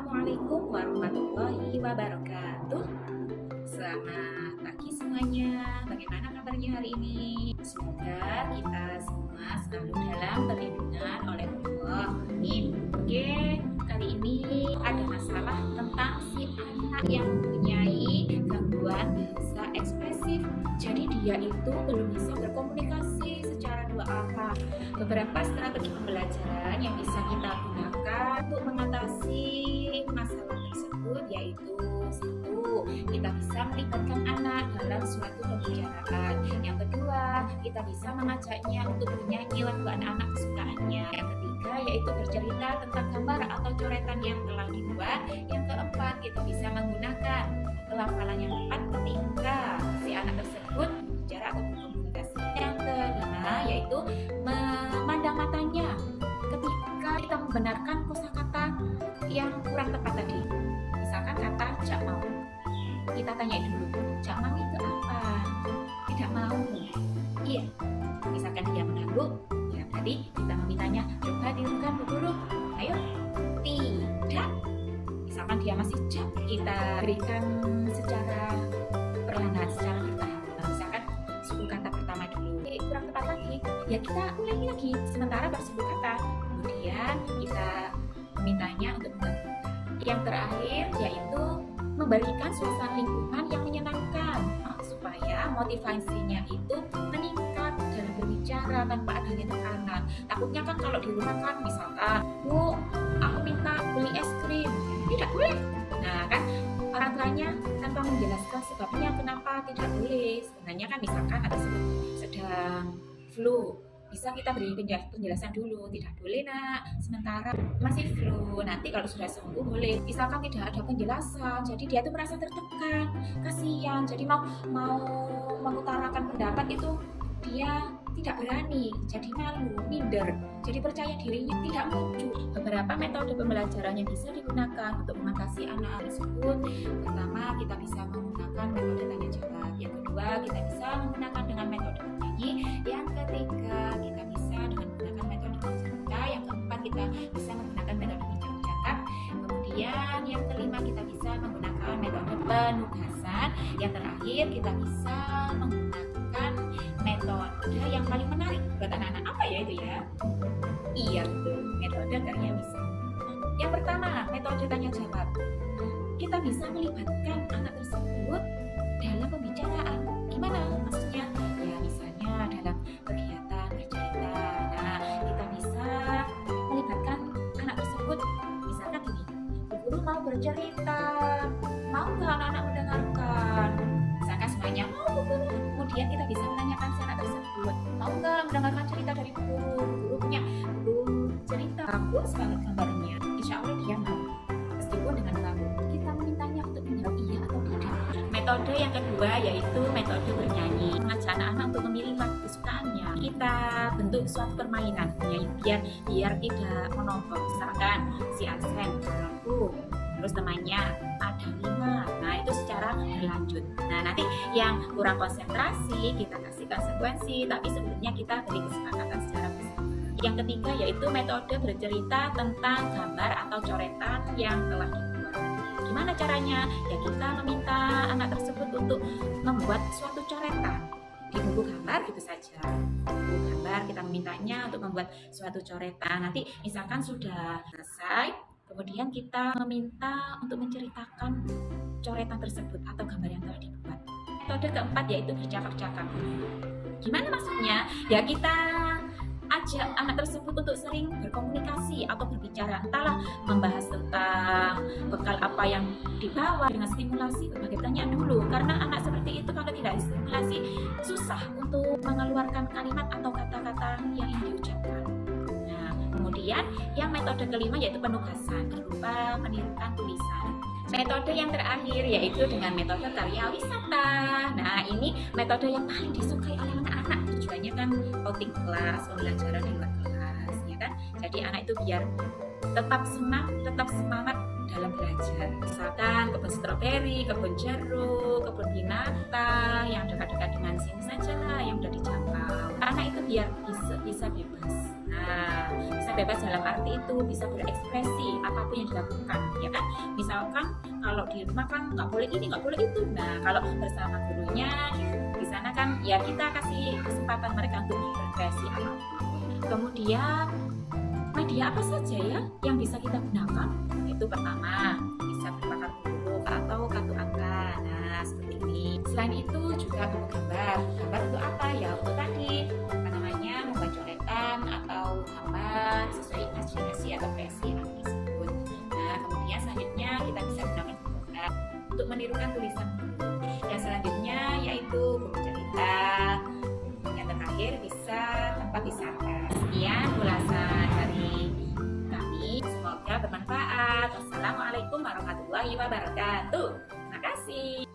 Assalamualaikum warahmatullahi wabarakatuh. Selamat pagi semuanya. Bagaimana kabarnya hari ini? Semoga kita semua selalu dalam perlindungan oleh Allah. Amin. Oke, kali ini ada masalah tentang si anak yang mempunyai gangguan bahasa ekspresif. Jadi dia itu belum bisa berkomunikasi secara dua arah. Beberapa strategi pembelajaran yang bisa kita gunakan untuk mengatasi masalah tersebut yaitu: satu, kita bisa melibatkan anak dalam suatu pembicaraan. Yang kedua, kita bisa mengajaknya untuk bernyanyi lagu anak-anak kesukaannya. Yang ketiga, yaitu bercerita tentang gambar atau coretan yang telah dibuat. Yang keempat, kita bisa menggunakan pelafalan yang tepat ketika si anak tersebut bicara atau berkomunikasi. Yang kelima, yaitu memandang matanya ketika kita membenarkan kosakata yang kurang tepat tadi. Misalkan kata "jak mau", kita tanya dulu, "jak mau itu apa?" "Tidak mau." "Iya." Misalkan dia mengangguk, ya tadi kita memintanya, "Coba tirukan Bu Guru." "Ayo." "Tidak." Misalkan dia masih "jak", kita berikan secara perlahan, secara bertahap. Misalkan suku kata pertama dulu kurang tepat lagi, ya kita ulangi lagi sementara bersuku kata. Kemudian kita memintanya untuk menggabungkan. Yang terakhir yaitu memberikan suasana lingkungan yang menyenangkan supaya motivasinya itu meningkat dalam berbicara tanpa adanya tekanan. Takutnya kan kalau di rumah kan misalkan, "Bu, aku minta beli es krim." Tidak boleh. Nah kan orang tuanya tanpa menjelaskan sebabnya kenapa tidak boleh. Sebenarnya kan misalkan ada sedang flu, bisa kita beri penjelasan dulu, "Tidak boleh nak, sementara masih flu, nanti kalau sudah sembuh boleh." Misalkan tidak ada penjelasan, jadi dia tuh merasa tertekan, kasihan, jadi mau mengutarakan pendapat itu dia tidak berani, jadi malu, minder, jadi percaya dirinya tidak muncul. Beberapa metode pembelajaran yang bisa digunakan untuk mengatasi anak tersebut: pertama, kita bisa menggunakan metode tanya jawab. Yang kedua, kita bisa menggunakan dengan metode bernyanyi. Yang ketiga, kita bisa dengan menggunakan metode bercerita. Yang keempat, kita bisa menggunakan metode bicara-cakap. Kemudian yang kelima, kita bisa menggunakan metode penugasan. Yang terakhir, kita bisa menggunakan metode yang paling menarik buat anak-anak. Apa ya itu ya? Iya betul, metode karya bisa. Yang pertama, metode tanya jawab. Kita bisa melibatkan anak tersebut dalam pembicaraan. Gimana maksudnya? Ya misalnya dalam kegiatan bercerita. Nah, kita bisa melibatkan anak tersebut. Misalkan gini, "Bu Guru mau bercerita, mau nggak anak-anak mendengarkan?" Misalkan semuanya mau, Bu Guru. Kemudian kita bisa menanyakan si anak tersebut, "Mau nggak mendengarkan cerita dari Bu Guru?" Bu Guru punya cerita bagus banget gambarnya, insya Allah dia mau. Meskipun dengan ragu, kita memintanya untuk menjawab iya atau tidak. Metode yang kedua yaitu metode bernyanyi. Mengajak anak-anak untuk memilih lagu kesukaannya. Kita bentuk suatu permainan bernyanyi biar tidak monoton. Misalkan si Arsen lagu, terus temannya ada 5. Nah itu secara berlanjut. Nah nanti yang kurang konsentrasi kita kasih konsekuensi, tapi sebelumnya kita beri kesepakatan secara bersama. Yang ketiga yaitu metode bercerita tentang gambar atau coretan yang telah dibuat. Gimana caranya? Ya kita meminta anak tersebut untuk membuat suatu coretan di buku gambar gitu saja. Buku gambar kita memintanya untuk membuat suatu coretan. Nanti misalkan sudah selesai, kemudian kita meminta untuk menceritakan coretan tersebut atau gambar yang telah dibuat. Metode keempat yaitu bercakap-cakap. Gimana maksudnya? Ya kita ajak anak tersebut untuk sering berkomunikasi atau berbicara, entahlah membahas tentang bekal apa yang dibawa dengan stimulasi berbagai pertanyaan dulu, karena anak seperti itu kalau tidak distimulasi susah untuk mengeluarkan kalimat atau kata-kata yang ingin diucapkan. Nah, kemudian yang metode kelima yaitu penugasan berupa menirukan tulisan. Metode yang terakhir yaitu dengan metode karya wisata. Nah ini metode yang paling disukai oleh anak-anak. Tujuannya kan outing kelas, pembelajaran di luar kelas, ya kan? Jadi anak itu biar tetap senang, tetap semangat dalam belajar. Misalkan kebun stroberi, kebun jeruk, kebun binatang yang dekat-dekat dengan sini saja lah yang udah dijangkau. Karena itu biar bisa bebas. Nah, bisa bebas dalam arti itu bisa berekspresi apapun yang dilakukan, ya kan? Misalkan kalau di rumah kan nggak boleh ini, nggak boleh itu. Nah, kalau bersama gurunya di sana kan ya kita kasih kesempatan mereka untuk berekspresi apapun. Kemudian media apa saja ya yang bisa kita gunakan? Itu pertama, bisa berupa kartu huruf atau kartu angka. Nah, seperti ini. Selain itu juga buku gambar. Gambar itu apa? Ya untuk tadi, apa namanya, membuat coretan atau gambar sesuai imajinasi atau kreasi yang disebut. Nah, kemudian selanjutnya kita bisa gunakan buku gambar untuk menirukan tulisan guru. Dan selanjutnya yaitu buku cerita. Yang terakhir bisa tempat wisata. Sekian ulasan dari kami, semoga bermanfaat. Wassalamualaikum warahmatullahi wabarakatuh. Terima kasih.